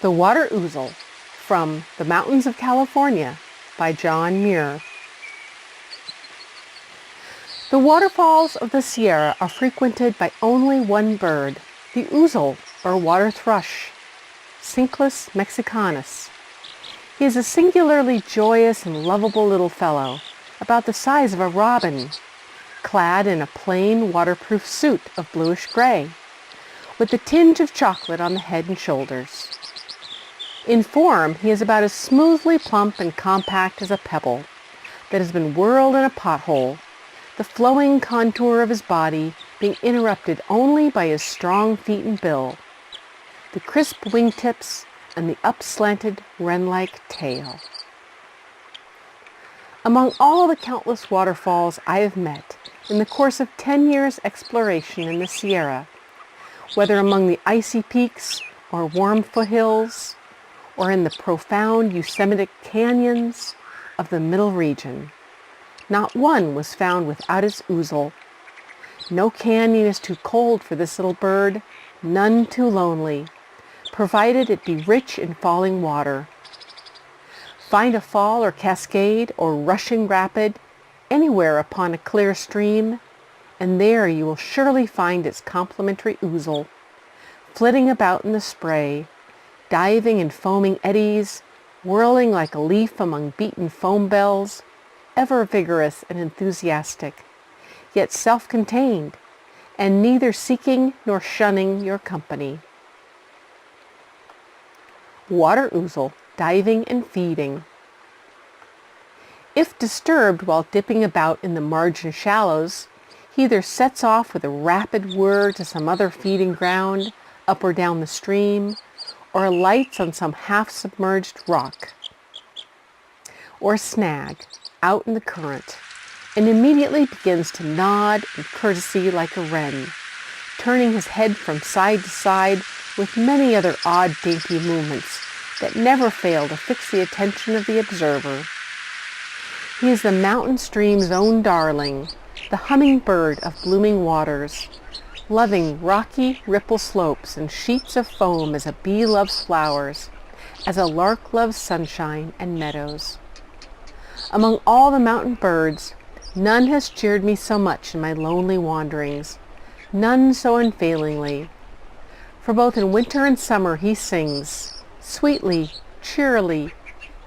The Water-Ouzel from The Mountains of California by John Muir. The waterfalls of the Sierra are frequented by only one bird, the ouzel or water thrush, Cinclus mexicanus. He is a singularly joyous and lovable little fellow, about the size of a robin, clad in a plain waterproof suit of bluish gray, with a tinge of chocolate on the head and shoulders. In form, he is about as smoothly plump and compact as a pebble that has been whirled in a pothole, the flowing contour of his body being interrupted only by his strong feet and bill, the crisp wingtips, and the up-slanted wren-like tail. Among all the countless waterfalls I have met in the course of 10 years' exploration in the Sierra, whether among the icy peaks or warm foothills, or in the profound Yosemitic canyons of the middle region, not one was found without its ouzel. No canyon is too cold for this little bird, none too lonely, provided it be rich in falling water. Find a fall or cascade or rushing rapid anywhere upon a clear stream, and there you will surely find its complementary ouzel, flitting about in the spray, diving in foaming eddies, whirling like a leaf among beaten foam bells, ever vigorous and enthusiastic, yet self-contained, and neither seeking nor shunning your company. Water-Ouzel, diving and feeding. If disturbed while dipping about in the margin shallows, he either sets off with a rapid whir to some other feeding ground, up or down the stream, or alights on some half-submerged rock or snag out in the current, and immediately begins to nod and courtesy like a wren, turning his head from side to side with many other odd, dainty movements that never fail to fix the attention of the observer. He is the mountain stream's own darling, the hummingbird of blooming waters, loving rocky ripple slopes and sheets of foam as a bee loves flowers, as a lark loves sunshine and meadows. Among all the mountain birds, none has cheered me so much in my lonely wanderings, none so unfailingly. For both in winter and summer he sings, sweetly, cheerily,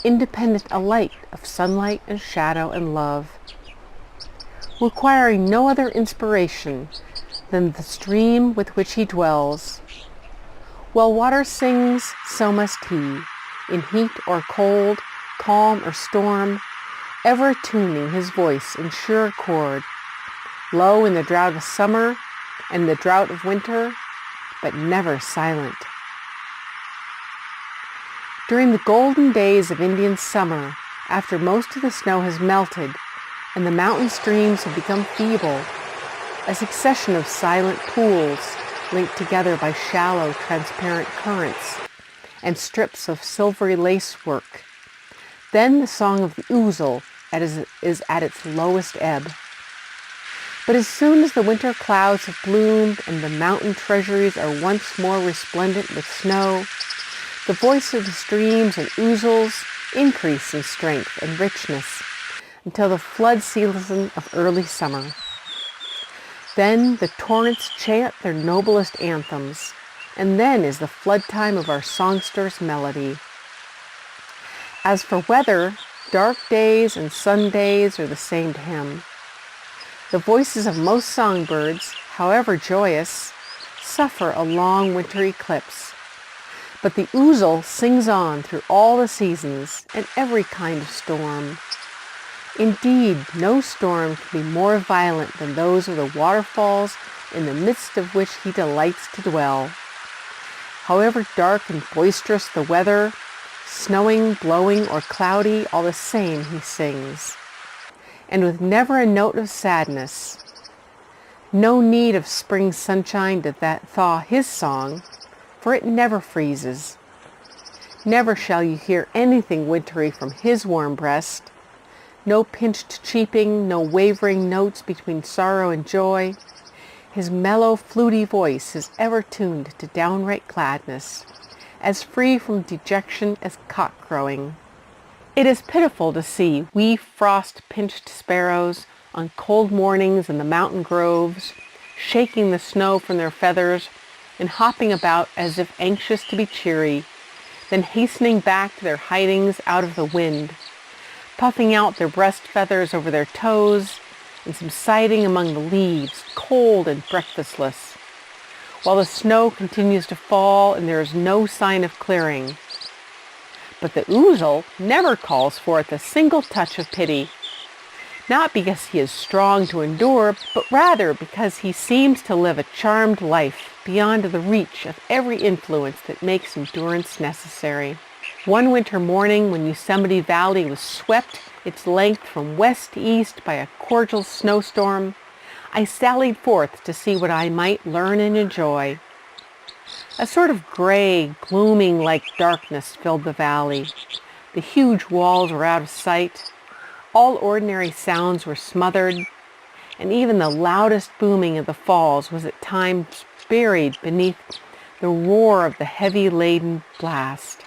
independent alike of sunlight and shadow and love, requiring no other inspiration than the stream with which he dwells. While water sings, so must he, in heat or cold, calm or storm, ever tuning his voice in sure accord, low in the drought of summer and the drought of winter, but never silent. During the golden days of Indian summer, after most of the snow has melted and the mountain streams have become feeble, a succession of silent pools linked together by shallow, transparent currents and strips of silvery lacework. Then the song of the ouzel is at its lowest ebb. But as soon as the winter clouds have bloomed and the mountain treasuries are once more resplendent with snow, the voice of the streams and ouzels increase in strength and richness until the flood season of early summer. Then the torrents chant their noblest anthems, and then is the flood time of our songster's melody. As for weather, dark days and sun days are the same to him. The voices of most songbirds, however joyous, suffer a long winter eclipse, but the ouzel sings on through all the seasons and every kind of storm. Indeed, no storm can be more violent than those of the waterfalls in the midst of which he delights to dwell. However dark and boisterous the weather, snowing, blowing, or cloudy, all the same he sings, and with never a note of sadness. No need of spring sunshine to thaw his song, for it never freezes. Never shall you hear anything wintry from his warm breast. No pinched cheeping, no wavering notes between sorrow and joy. His mellow, fluty voice is ever tuned to downright gladness, as free from dejection as cock crowing. It is pitiful to see wee frost-pinched sparrows on cold mornings in the mountain groves, shaking the snow from their feathers and hopping about as if anxious to be cheery, then hastening back to their hidings out of the wind, puffing out their breast feathers over their toes and subsiding among the leaves, cold and breakfastless, while the snow continues to fall and there is no sign of clearing. But the ouzel never calls forth a single touch of pity, not because he is strong to endure, but rather because he seems to live a charmed life beyond the reach of every influence that makes endurance necessary. One winter morning, when Yosemite Valley was swept its length from west to east by a cordial snowstorm, I sallied forth to see what I might learn and enjoy. A sort of gray, glooming like darkness filled the valley. The huge walls were out of sight. All ordinary sounds were smothered, and even the loudest booming of the falls was at times buried beneath the roar of the heavy-laden blast.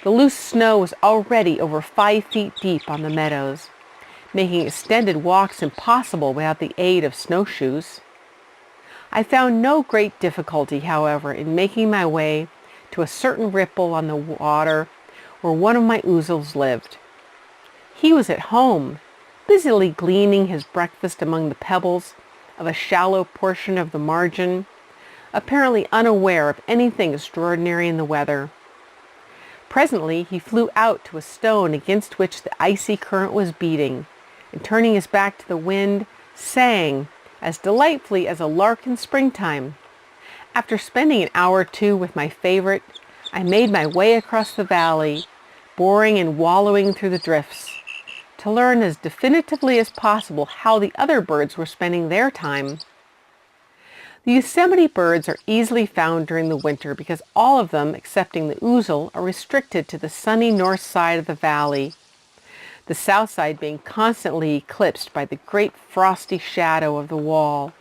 The loose snow was already over 5 feet deep on the meadows, making extended walks impossible without the aid of snowshoes. I found no great difficulty, however, in making my way to a certain ripple on the water where one of my ouzels lived. He was at home, busily gleaning his breakfast among the pebbles of a shallow portion of the margin, apparently unaware of anything extraordinary in the weather. Presently he flew out to a stone against which the icy current was beating, and turning his back to the wind, sang as delightfully as a lark in springtime. After spending an hour or two with my favorite, I made my way across the valley, boring and wallowing through the drifts, to learn as definitively as possible how the other birds were spending their time. The Yosemite birds are easily found during the winter because all of them, excepting the ouzel, are restricted to the sunny north side of the valley, the south side being constantly eclipsed by the great frosty shadow of the wall.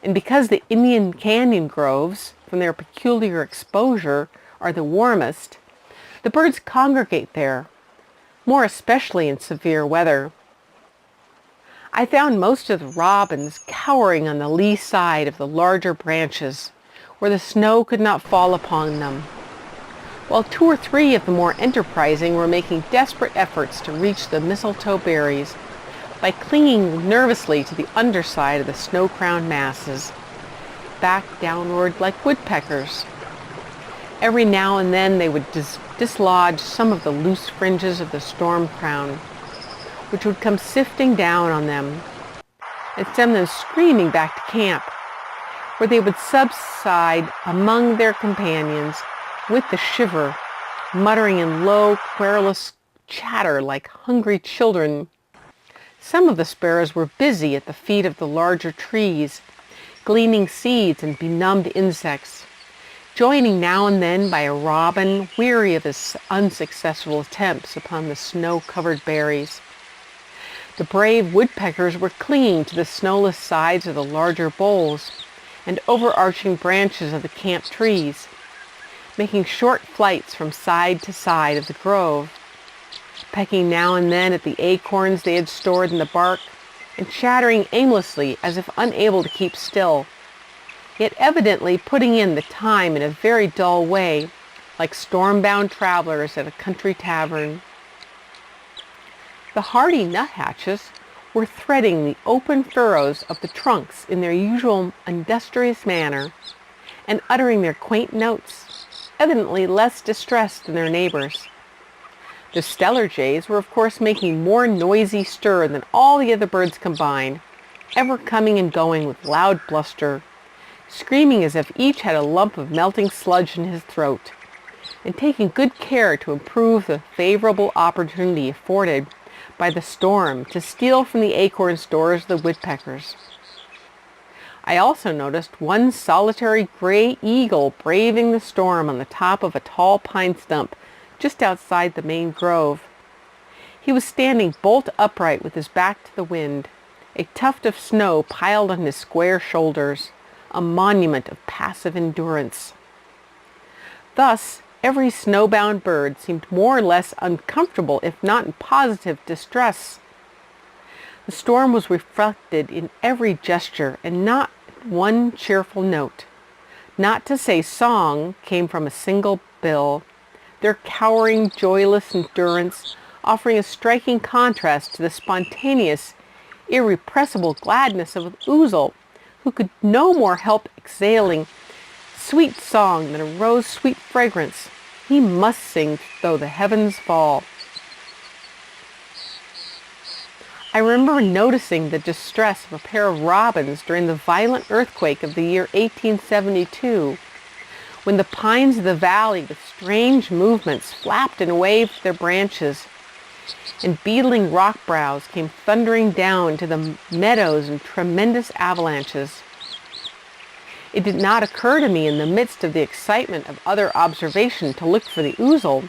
And because the Indian canyon groves, from their peculiar exposure, are the warmest, the birds congregate there, more especially in severe weather. I found most of the robins cowering on the lee side of the larger branches, where the snow could not fall upon them, while 2 or 3 of the more enterprising were making desperate efforts to reach the mistletoe berries by clinging nervously to the underside of the snow-crowned masses, back downward like woodpeckers. Every now and then they would dislodge some of the loose fringes of the storm crown, which would come sifting down on them and send them screaming back to camp, where they would subside among their companions with the shiver, muttering in low, querulous chatter like hungry children. Some of the sparrows were busy at the feet of the larger trees, gleaning seeds and benumbed insects, joining now and then by a robin weary of his unsuccessful attempts upon the snow-covered berries. The brave woodpeckers were clinging to the snowless sides of the larger boles and overarching branches of the camp trees, making short flights from side to side of the grove, pecking now and then at the acorns they had stored in the bark, and chattering aimlessly as if unable to keep still, yet evidently putting in the time in a very dull way, like storm-bound travelers at a country tavern. The hardy nuthatches were threading the open furrows of the trunks in their usual industrious manner, and uttering their quaint notes, evidently less distressed than their neighbors. The stellar jays were of course making more noisy stir than all the other birds combined, ever coming and going with loud bluster, screaming as if each had a lump of melting sludge in his throat, and taking good care to improve the favorable opportunity afforded by the storm to steal from the acorn stores of the woodpeckers. I also noticed one solitary gray eagle braving the storm on the top of a tall pine stump just outside the main grove. He was standing bolt upright with his back to the wind, a tuft of snow piled on his square shoulders, a monument of passive endurance. Thus, every snowbound bird seemed more or less uncomfortable, if not in positive distress. The storm was reflected in every gesture, and not one cheerful note, not to say song, came from a single bill, their cowering, joyless endurance offering a striking contrast to the spontaneous, irrepressible gladness of Ouzel, who could no more help exhaling sweet song than a rose sweet fragrance. He must sing though the heavens fall. I remember noticing the distress of a pair of robins during the violent earthquake of the year 1872, when the pines of the valley with strange movements flapped and waved their branches, and beetling rock brows came thundering down to the meadows in tremendous avalanches. It did not occur to me in the midst of the excitement of other observation to look for the Ouzel,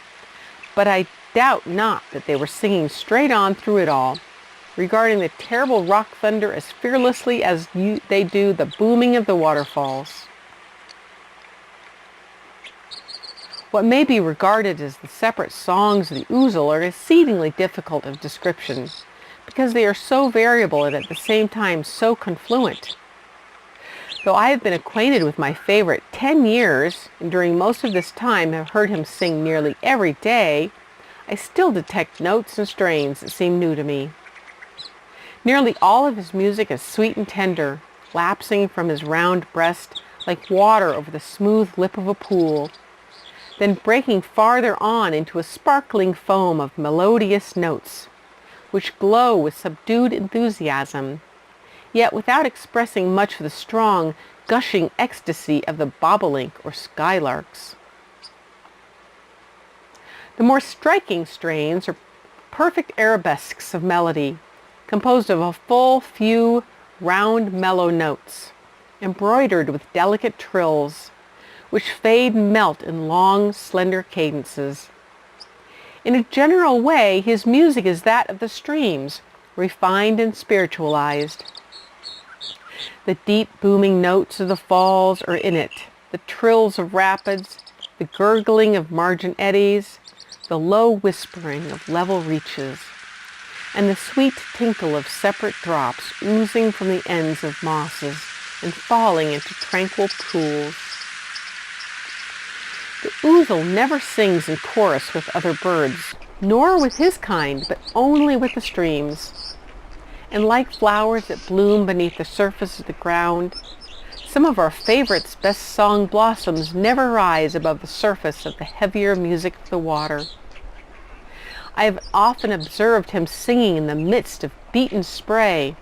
but I doubt not that they were singing straight on through it all, regarding the terrible rock thunder as fearlessly as they do the booming of the waterfalls. What may be regarded as the separate songs of the Ouzel are exceedingly difficult of description, because they are so variable and at the same time so confluent. Though I have been acquainted with my favorite 10 years, and during most of this time have heard him sing nearly every day, I still detect notes and strains that seem new to me. Nearly all of his music is sweet and tender, lapsing from his round breast like water over the smooth lip of a pool, then breaking farther on into a sparkling foam of melodious notes, which glow with subdued enthusiasm, yet without expressing much of the strong, gushing ecstasy of the bobolink or skylarks. The more striking strains are perfect arabesques of melody, composed of a full few round mellow notes, embroidered with delicate trills, which fade and melt in long, slender cadences. In a general way, his music is that of the streams, refined and spiritualized. The deep booming notes of the falls are in it, the trills of rapids, the gurgling of margin eddies, the low whispering of level reaches, and the sweet tinkle of separate drops oozing from the ends of mosses and falling into tranquil pools. The Ouzel never sings in chorus with other birds, nor with his kind, but only with the streams. And like flowers that bloom beneath the surface of the ground, some of our favorites' best song blossoms never rise above the surface of the heavier music of the water. I have often observed him singing in the midst of beaten spray,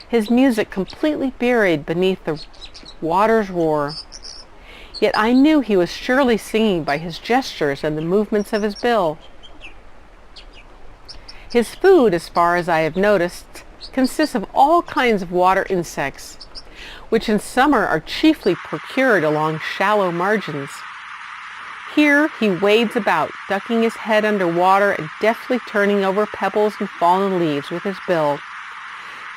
his music completely buried beneath the water's roar. Yet I knew he was surely singing by his gestures and the movements of his bill. His food, as far as I have noticed, consists of all kinds of water insects, which in summer are chiefly procured along shallow margins. Here he wades about, ducking his head under water and deftly turning over pebbles and fallen leaves with his bill,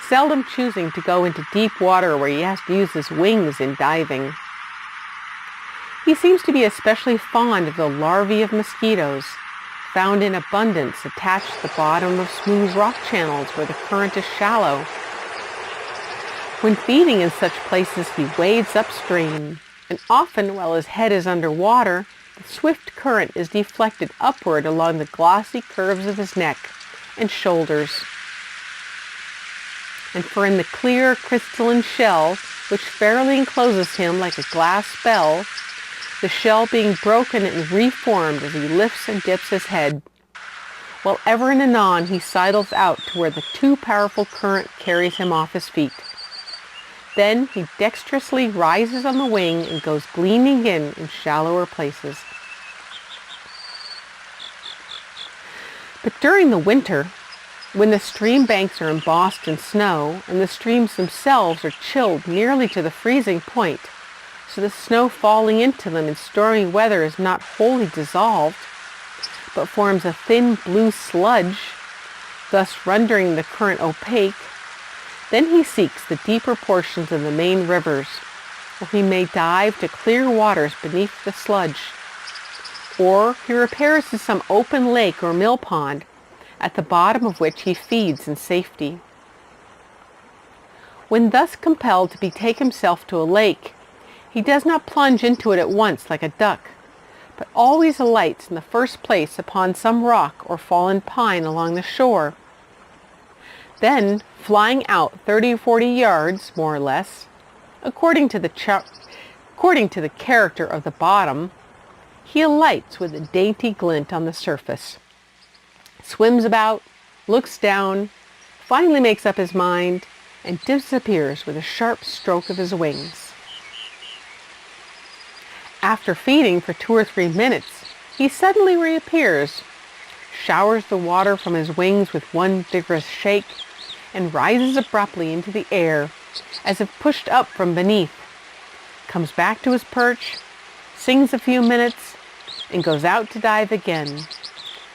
seldom choosing to go into deep water where he has to use his wings in diving. He seems to be especially fond of the larvae of mosquitoes, found in abundance attached to the bottom of smooth rock channels where the current is shallow. When feeding in such places, he wades upstream, and often while his head is under water, the swift current is deflected upward along the glossy curves of his neck and shoulders. And for in the clear crystalline shell, which fairly encloses him like a glass bell, the shell being broken and reformed as he lifts and dips his head, while ever and anon he sidles out to where the too powerful current carries him off his feet. Then he dexterously rises on the wing and goes gleaming in shallower places. But during the winter, when the stream banks are embossed in snow and the streams themselves are chilled nearly to the freezing point, so the snow falling into them in stormy weather is not wholly dissolved, but forms a thin blue sludge, thus rendering the current opaque, then he seeks the deeper portions of the main rivers, where he may dive to clear waters beneath the sludge, or he repairs to some open lake or mill pond, at the bottom of which he feeds in safety. When thus compelled to betake himself to a lake, he does not plunge into it at once like a duck, but always alights in the first place upon some rock or fallen pine along the shore. Then, flying out 30 or 40 yards, more or less, according to the character of the bottom, he alights with a dainty glint on the surface, swims about, looks down, finally makes up his mind, and disappears with a sharp stroke of his wings. After feeding for 2 or 3 minutes, he suddenly reappears, showers the water from his wings with one vigorous shake, and rises abruptly into the air as if pushed up from beneath, comes back to his perch, sings a few minutes, and goes out to dive again,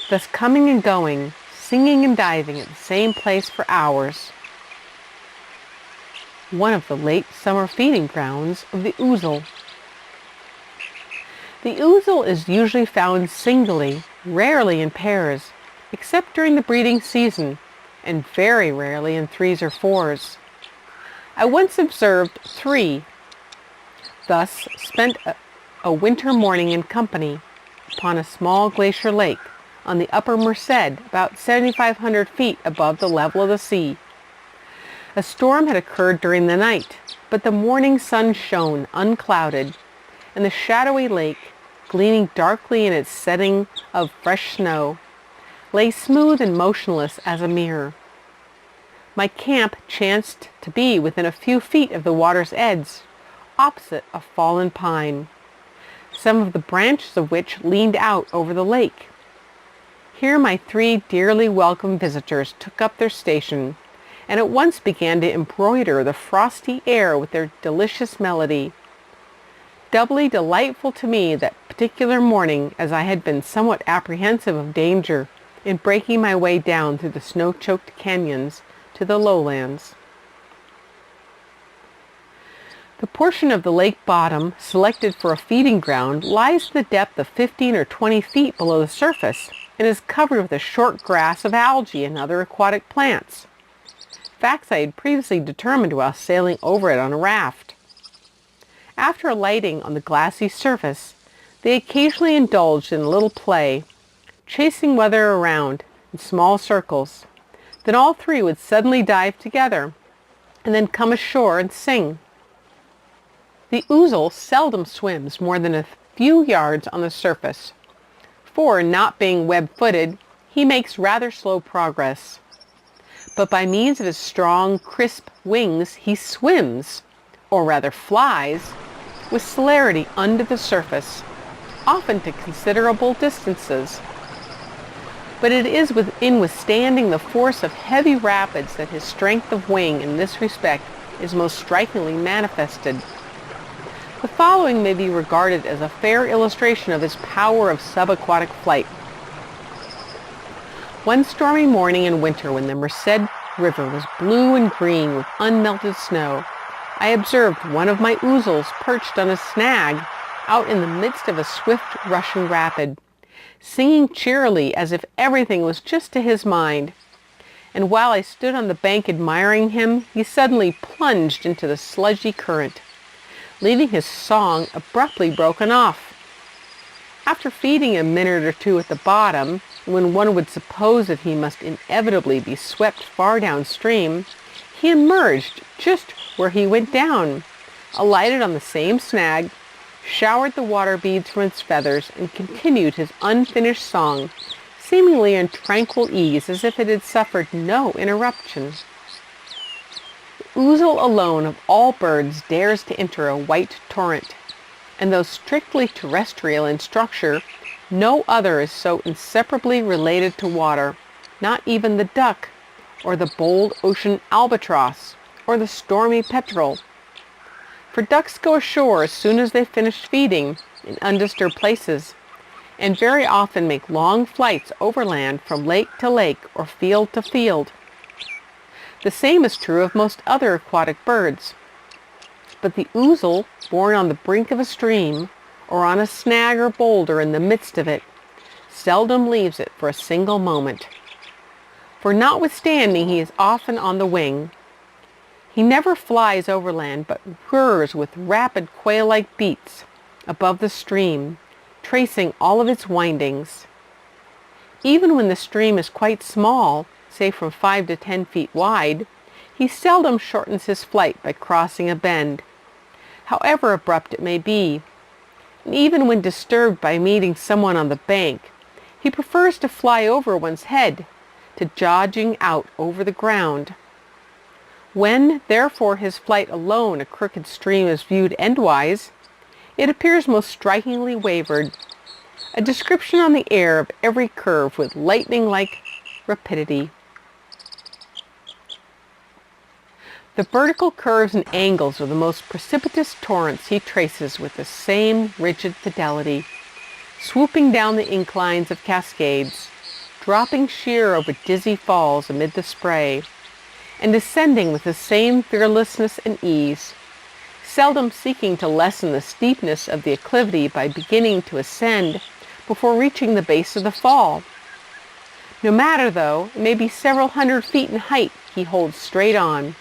thus coming and going, singing and diving at the same place for hours. One of the late summer feeding grounds of the ouzel. The ouzel is usually found singly, rarely in pairs, except during the breeding season, and very rarely in 3s or 4s. I once observed 3, thus spent a winter morning in company upon a small glacier lake on the upper Merced, about 7,500 feet above the level of the sea. A storm had occurred during the night, but the morning sun shone unclouded, and the shadowy lake, gleaming darkly in its setting of fresh snow, lay smooth and motionless as a mirror. My camp chanced to be within a few feet of the water's edge, opposite a fallen pine, some of the branches of which leaned out over the lake. Here my 3 dearly welcome visitors took up their station, and at once began to embroider the frosty air with their delicious melody. Doubly delightful to me that particular morning, as I had been somewhat apprehensive of danger in breaking my way down through the snow-choked canyons to the lowlands. The portion of the lake bottom selected for a feeding ground lies to the depth of 15 or 20 feet below the surface and is covered with a short grass of algae and other aquatic plants, facts I had previously determined while sailing over it on a raft. After alighting on the glassy surface, they occasionally indulged in a little play, chasing weather around in small circles. Then all 3 would suddenly dive together, and then come ashore and sing. The ouzel seldom swims more than a few yards on the surface, for, not being web-footed, he makes rather slow progress. But by means of his strong, crisp wings, he swims, or rather flies, with celerity under the surface, often to considerable distances. But it is in withstanding the force of heavy rapids that his strength of wing in this respect is most strikingly manifested. The following may be regarded as a fair illustration of his power of subaquatic flight. One stormy morning in winter, when the Merced River was blue and green with unmelted snow, I observed one of my ouzels perched on a snag out in the midst of a swift rushing rapid, singing cheerily as if everything was just to his mind. And while I stood on the bank admiring him, he suddenly plunged into the sludgy current, leaving his song abruptly broken off. After feeding a minute or 2 at the bottom, when one would suppose that he must inevitably be swept far downstream, he emerged just where he went down, alighted on the same snag, showered the water beads from its feathers, and continued his unfinished song, seemingly in tranquil ease, as if it had suffered no interruption. The ouzel alone of all birds dares to enter a white torrent, and though strictly terrestrial in structure, no other is so inseparably related to water, not even the duck, or the bold ocean albatross, or the stormy petrel. For ducks go ashore as soon as they've finished feeding in undisturbed places, and very often make long flights overland from lake to lake or field to field. The same is true of most other aquatic birds. But the ouzel, born on the brink of a stream, or on a snag or boulder in the midst of it, seldom leaves it for a single moment. For notwithstanding he is often on the wing, he never flies overland, but whirs with rapid quail-like beats above the stream, tracing all of its windings. Even when the stream is quite small, say from 5 to 10 feet wide, he seldom shortens his flight by crossing a bend, however abrupt it may be. And even when disturbed by meeting someone on the bank, he prefers to fly over one's head, to dodging out over the ground. When, therefore, his flight alone a crooked stream is viewed endwise, it appears most strikingly wavered, a description on the air of every curve with lightning-like rapidity. The vertical curves and angles of the most precipitous torrents he traces with the same rigid fidelity, swooping down the inclines of cascades, dropping sheer over dizzy falls amid the spray, and descending with the same fearlessness and ease, seldom seeking to lessen the steepness of the acclivity by beginning to ascend before reaching the base of the fall. No matter, though, it may be several hundred feet in height, he holds straight on,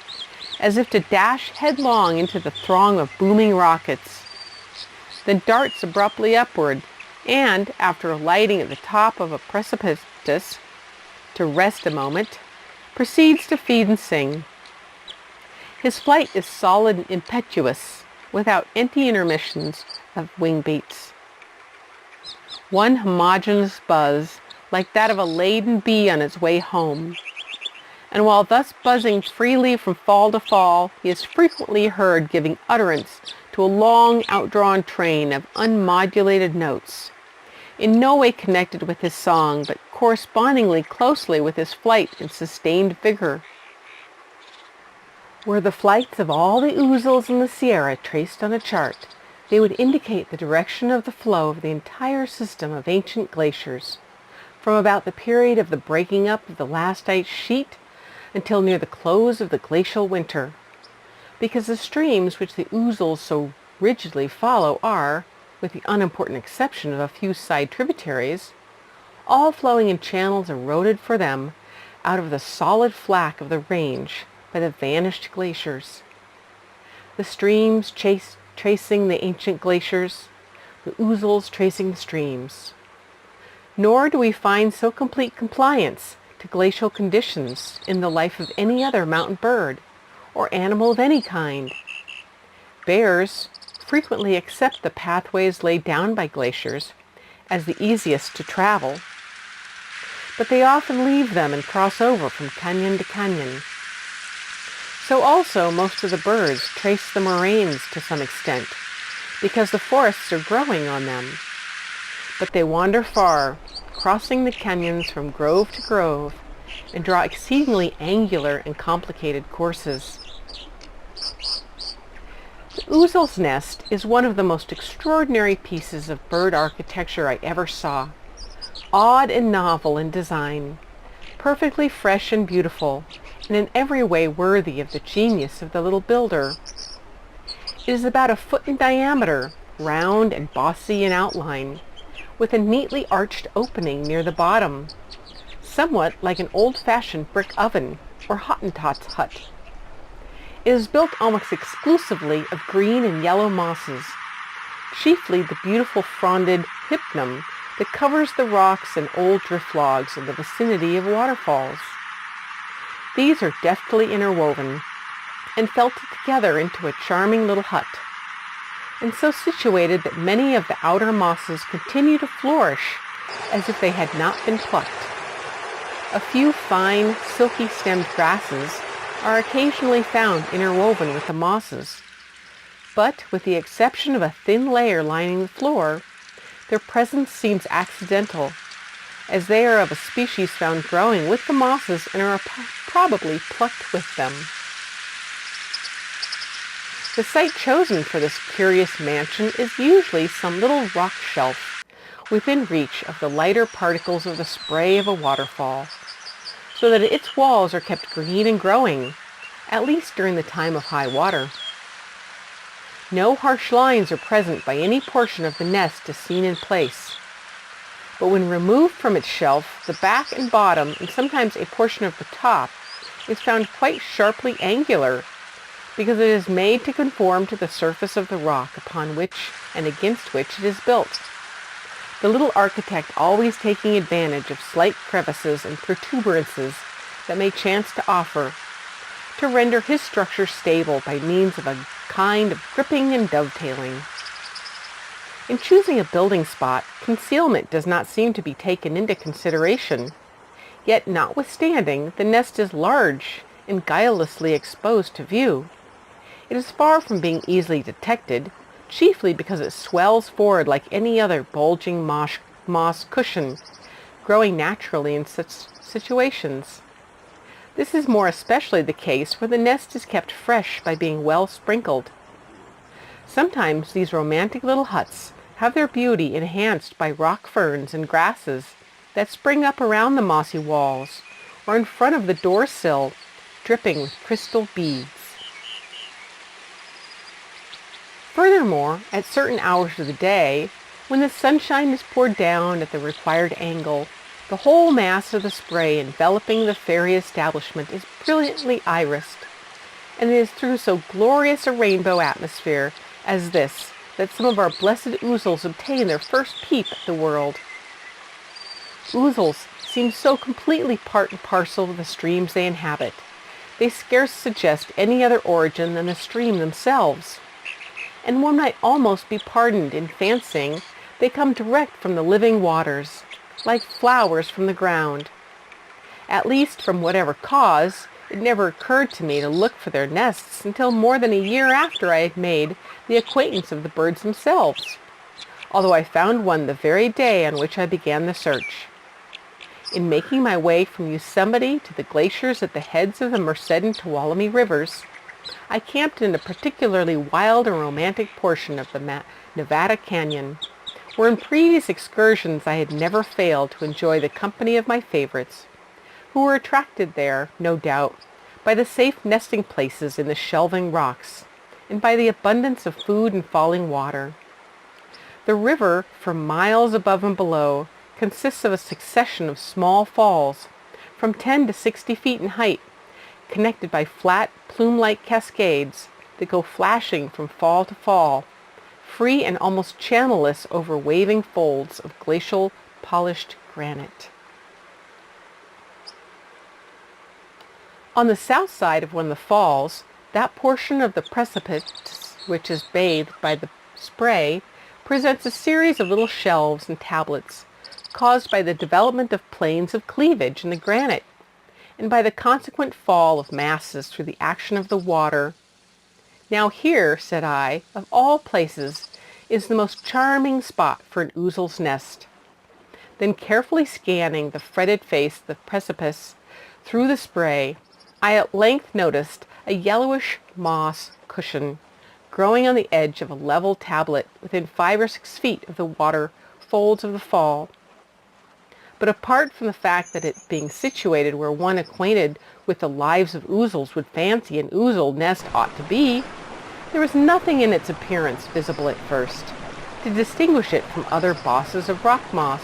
as if to dash headlong into the throng of booming rockets, then darts abruptly upward, and, after alighting at the top of a precipice to rest a moment, proceeds to feed and sing. His flight is solid and impetuous, without any intermissions of wing beats. One homogeneous buzz, like that of a laden bee on its way home. And while thus buzzing freely from fall to fall, he is frequently heard giving utterance to a long outdrawn train of unmodulated notes, in no way connected with his song, but correspondingly closely with his flight and sustained vigor. Were the flights of all the ouzels in the Sierra traced on a chart, they would indicate the direction of the flow of the entire system of ancient glaciers, from about the period of the breaking up of the last ice sheet until near the close of the glacial winter, because the streams which the ouzels so rigidly follow are, with the unimportant exception of a few side tributaries, all flowing in channels eroded for them out of the solid flack of the range by the vanished glaciers. The streams tracing the ancient glaciers, the ouzels tracing the streams. Nor do we find so complete compliance to glacial conditions in the life of any other mountain bird or animal of any kind. Bears frequently accept the pathways laid down by glaciers as the easiest to travel, but they often leave them and cross over from canyon to canyon. So also most of the birds trace the moraines to some extent, because the forests are growing on them. But they wander far, crossing the canyons from grove to grove, and draw exceedingly angular and complicated courses. The ouzel's nest is one of the most extraordinary pieces of bird architecture I ever saw. Odd and novel in design, perfectly fresh and beautiful, and in every way worthy of the genius of the little builder. It is about 1 foot in diameter, round and bossy in outline, with a neatly arched opening near the bottom, somewhat like an old-fashioned brick oven or Hottentot's hut. It is built almost exclusively of green and yellow mosses, chiefly the beautiful fronded hypnum that covers the rocks and old drift logs in the vicinity of waterfalls. These are deftly interwoven and felted together into a charming little hut, and so situated that many of the outer mosses continue to flourish as if they had not been plucked. A few fine, silky-stemmed grasses are occasionally found interwoven with the mosses, but with the exception of a thin layer lining the floor, their presence seems accidental, as they are of a species found growing with the mosses and are probably plucked with them. The site chosen for this curious mansion is usually some little rock shelf within reach of the lighter particles of the spray of a waterfall, so that its walls are kept green and growing, at least during the time of high water. No harsh lines are present by any portion of the nest as seen in place. But when removed from its shelf, the back and bottom, and sometimes a portion of the top, is found quite sharply angular, because it is made to conform to the surface of the rock upon which and against which it is built. The little architect always taking advantage of slight crevices and protuberances that may chance to offer, to render his structure stable by means of a kind of gripping and dovetailing. In choosing a building spot, concealment does not seem to be taken into consideration. Yet, notwithstanding, the nest is large and guilelessly exposed to view. It is far from being easily detected, chiefly because it swells forward like any other bulging moss cushion, growing naturally in such situations. This is more especially the case where the nest is kept fresh by being well sprinkled. Sometimes these romantic little huts have their beauty enhanced by rock ferns and grasses that spring up around the mossy walls or in front of the door sill, dripping with crystal beads. Furthermore, at certain hours of the day, when the sunshine is poured down at the required angle, the whole mass of the spray enveloping the fairy establishment is brilliantly irised, and it is through so glorious a rainbow atmosphere as this that some of our blessed ouzels obtain their first peep at the world. Ouzels seem so completely part and parcel of the streams they inhabit, they scarce suggest any other origin than the stream themselves, and one might almost be pardoned in fancying they come direct from the living waters, like flowers from the ground. At least, from whatever cause, it never occurred to me to look for their nests until more than a year after I had made the acquaintance of the birds themselves, although I found one the very day on which I began the search. In making my way from Yosemite to the glaciers at the heads of the Merced and Tuolumne rivers, I camped in a particularly wild and romantic portion of the Nevada Canyon, where in previous excursions I had never failed to enjoy the company of my favorites, who were attracted there, no doubt, by the safe nesting places in the shelving rocks, and by the abundance of food and falling water. The river, for miles above and below, consists of a succession of small falls, from 10 to 60 feet in height, connected by flat, plume-like cascades that go flashing from fall to fall, free and almost channelless over waving folds of glacial, polished granite. On the south side of one of the falls, that portion of the precipice which is bathed by the spray presents a series of little shelves and tablets caused by the development of planes of cleavage in the granite, and by the consequent fall of masses through the action of the water. Now here, said I, of all places, is the most charming spot for an ouzel's nest. Then carefully scanning the fretted face of the precipice through the spray, I at length noticed a yellowish moss cushion growing on the edge of a level tablet within 5 or 6 feet of the water folds of the fall. But apart from the fact that it being situated where one acquainted with the lives of ouzels would fancy an ouzel nest ought to be, there was nothing in its appearance visible at first to distinguish it from other bosses of rock moss,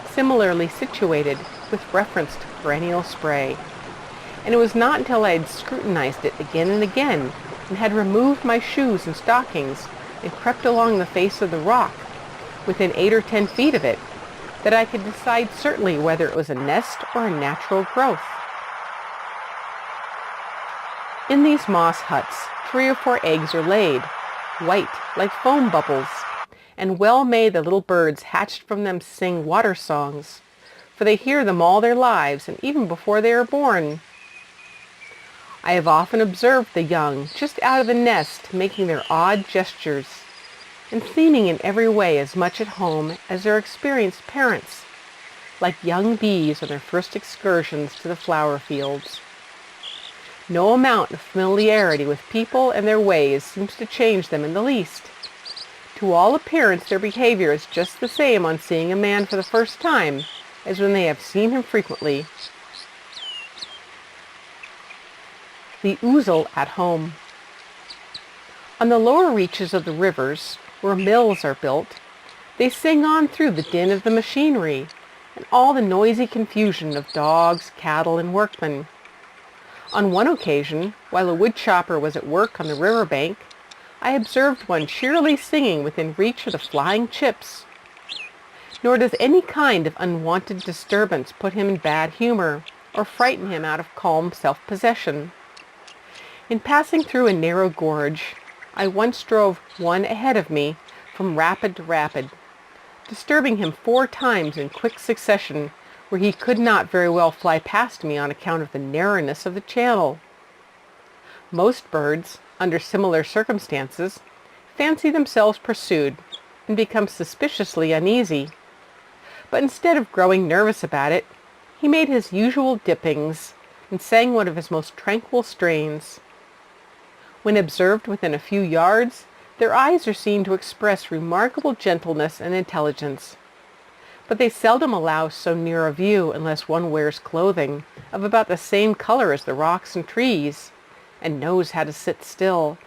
similarly situated with reference to perennial spray. And it was not until I had scrutinized it again and again, and had removed my shoes and stockings, and crept along the face of the rock, within 8 or 10 feet of it, that I could decide certainly whether it was a nest or a natural growth. In these moss huts, 3 or 4 eggs are laid, white like foam bubbles, and well may the little birds hatched from them sing water songs, for they hear them all their lives, and even before they are born. I have often observed the young, just out of the nest, making their odd gestures, and seeming in every way as much at home as their experienced parents, like young bees on their first excursions to the flower fields. No amount of familiarity with people and their ways seems to change them in the least. To all appearance their behavior is just the same on seeing a man for the first time as when they have seen him frequently. The ouzel at home. On the lower reaches of the rivers, where mills are built, they sing on through the din of the machinery and all the noisy confusion of dogs, cattle, and workmen. On one occasion, while a woodchopper was at work on the river bank, I observed one cheerily singing within reach of the flying chips. Nor does any kind of unwanted disturbance put him in bad humor or frighten him out of calm self-possession. In passing through a narrow gorge, I once drove one ahead of me from rapid to rapid, disturbing him 4 times in quick succession where he could not very well fly past me on account of the narrowness of the channel. Most birds, under similar circumstances, fancy themselves pursued and become suspiciously uneasy. But instead of growing nervous about it, he made his usual dippings and sang one of his most tranquil strains. When observed within a few yards, their eyes are seen to express remarkable gentleness and intelligence. But they seldom allow so near a view unless one wears clothing of about the same color as the rocks and trees, and knows how to sit still.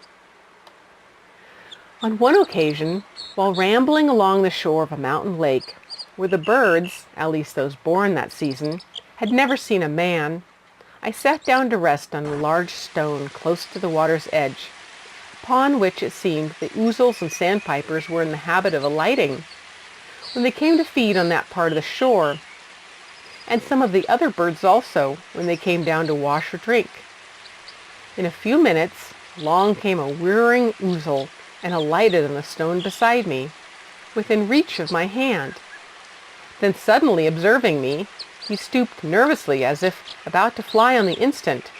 On one occasion, while rambling along the shore of a mountain lake, where the birds, at least those born that season, had never seen a man, I sat down to rest on a large stone close to the water's edge, upon which it seemed the ouzels and sandpipers were in the habit of alighting when they came to feed on that part of the shore, and some of the other birds also when they came down to wash or drink. In a few minutes, along came a whirring ouzel and alighted on the stone beside me, within reach of my hand. Then suddenly observing me, he stooped nervously as if about to fly on the instant,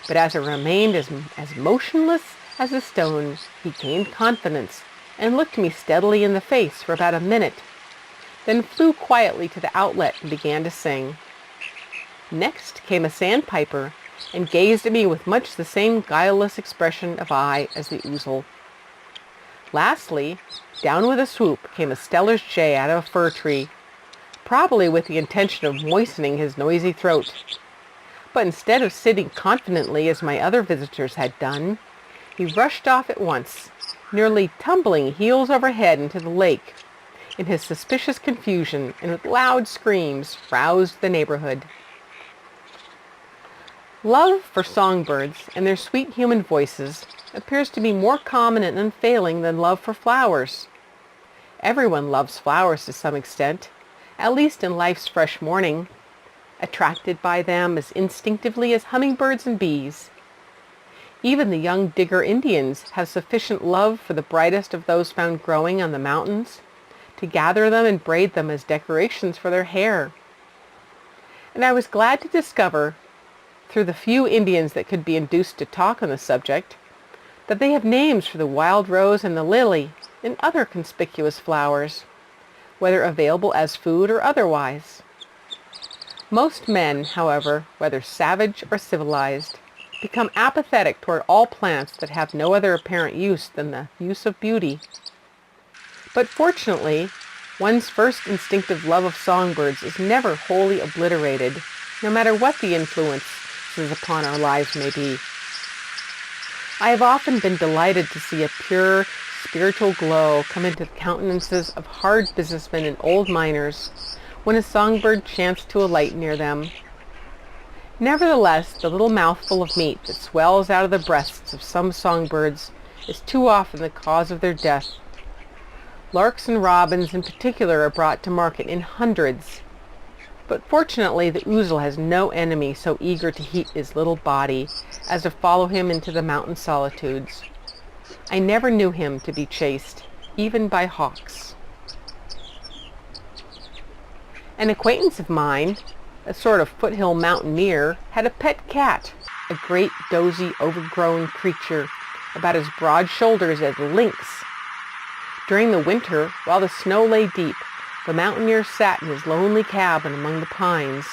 but as it remained as motionless as a stone, he gained confidence and looked me steadily in the face for about a minute, then flew quietly to the outlet and began to sing. Next came a sandpiper and gazed at me with much the same guileless expression of eye as the ouzel. Lastly, down with a swoop came a Steller's jay out of a fir tree, probably with the intention of moistening his noisy throat. But instead of sitting confidently as my other visitors had done, he rushed off at once, nearly tumbling heels over head into the lake. In his suspicious confusion and with loud screams, roused the neighborhood. Love for songbirds and their sweet human voices appears to be more common and unfailing than love for flowers. Everyone loves flowers to some extent, at least in life's fresh morning, attracted by them as instinctively as hummingbirds and bees. Even the young Digger Indians have sufficient love for the brightest of those found growing on the mountains to gather them and braid them as decorations for their hair. And I was glad to discover, through the few Indians that could be induced to talk on the subject, that they have names for the wild rose and the lily and other conspicuous flowers, whether available as food or otherwise. Most men, however, whether savage or civilized, become apathetic toward all plants that have no other apparent use than the use of beauty. But fortunately, one's first instinctive love of songbirds is never wholly obliterated, no matter what the influences upon our lives may be. I have often been delighted to see a pure, spiritual glow come into the countenances of hard businessmen and old miners when a songbird chanced to alight near them. Nevertheless, the little mouthful of meat that swells out of the breasts of some songbirds is too often the cause of their death. Larks and robins in particular are brought to market in hundreds. But fortunately, the ouzel has no enemy so eager to heat his little body as to follow him into the mountain solitudes. I never knew him to be chased, even by hawks. An acquaintance of mine, a sort of foothill mountaineer, had a pet cat, a great, dozy, overgrown creature, about as broad shoulders as a lynx. During the winter, while the snow lay deep, the mountaineer sat in his lonely cabin among the pines,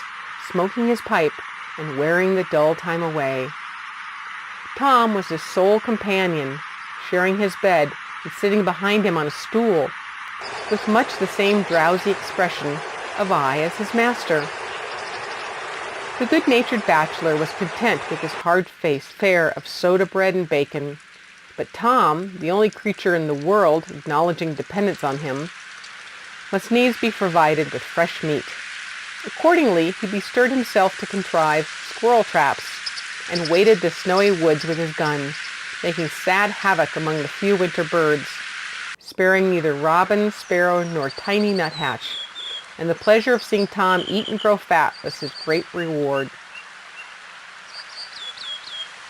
smoking his pipe and wearing the dull time away. Tom was his sole companion, sharing his bed and sitting behind him on a stool, with much the same drowsy expression of eye as his master. The good-natured bachelor was content with his hard-faced fare of soda bread and bacon, But Tom, the only creature in the world acknowledging dependence on him, must needs be provided with fresh meat. Accordingly, he bestirred himself to contrive squirrel traps and waded the snowy woods with his gun, making sad havoc among the few winter birds, sparing neither robin, sparrow, nor tiny nuthatch, and the pleasure of seeing Tom eat and grow fat was his great reward.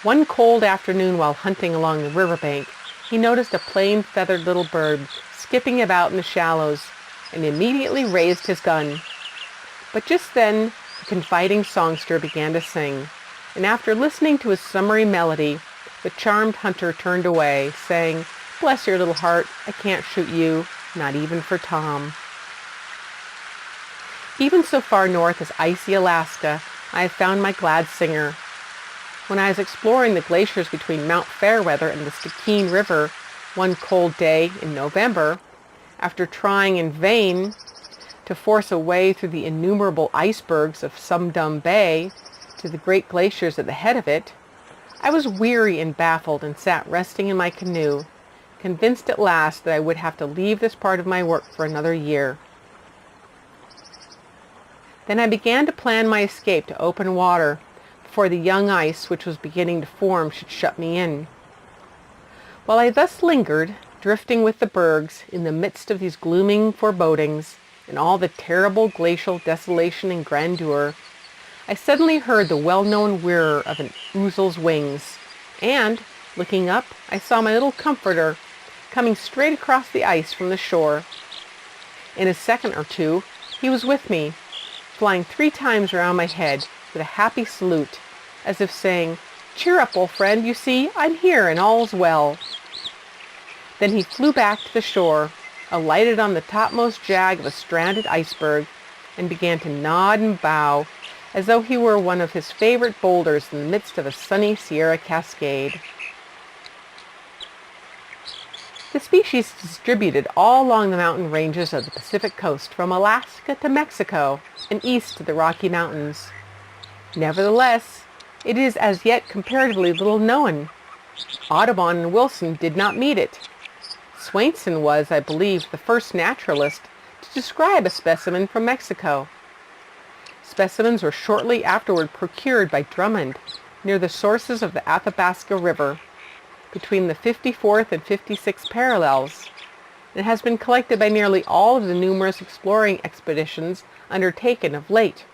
One cold afternoon while hunting along the riverbank, he noticed a plain feathered little bird skipping about in the shallows and immediately raised his gun. But just then the confiding songster began to sing, and after listening to his summery melody, the charmed hunter turned away, saying, "Bless your little heart, I can't shoot you, not even for Tom." Even so far north as icy Alaska, I have found my glad singer. When I was exploring the glaciers between Mount Fairweather and the Stikine River one cold day in November, after trying in vain to force a way through the innumerable icebergs of Sum Dum Bay to the great glaciers at the head of it, I was weary and baffled and sat resting in my canoe, convinced at last that I would have to leave this part of my work for another year. Then I began to plan my escape to open water before the young ice which was beginning to form should shut me in. While I thus lingered, drifting with the bergs in the midst of these glooming forebodings and all the terrible glacial desolation and grandeur, I suddenly heard the well-known whir of an ouzel's wings, and, looking up, I saw my little comforter coming straight across the ice from the shore. In a second or two, he was with me, flying 3 times around my head with a happy salute, as if saying, "Cheer up, old friend, you see, I'm here and all's well." Then he flew back to the shore, alighted on the topmost jag of a stranded iceberg, and began to nod and bow, as though he were one of his favorite boulders in the midst of a sunny Sierra cascade. The species is distributed all along the mountain ranges of the Pacific coast, from Alaska to Mexico and east to the Rocky Mountains. Nevertheless, it is as yet comparatively little known. Audubon and Wilson did not meet it. Swainson was, I believe, the first naturalist to describe a specimen from Mexico. Specimens were shortly afterward procured by Drummond near the sources of the Athabasca River, between the 54th and 56th parallels, and has been collected by nearly all of the numerous exploring expeditions undertaken of late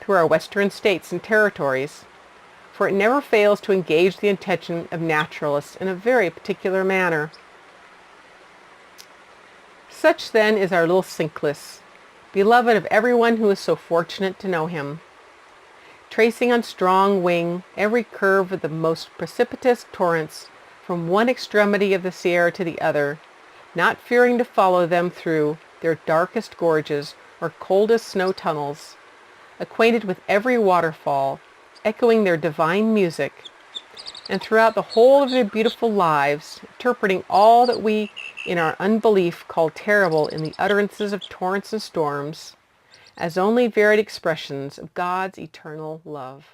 through our western states and territories, for it never fails to engage the attention of naturalists in a very particular manner. Such then is our little Cinclus, beloved of everyone who is so fortunate to know him. Tracing on strong wing every curve of the most precipitous torrents from one extremity of the Sierra to the other, not fearing to follow them through their darkest gorges or coldest snow tunnels, acquainted with every waterfall, echoing their divine music, and throughout the whole of their beautiful lives, interpreting all that we in our unbelief call terrible in the utterances of torrents and storms, as only varied expressions of God's eternal love.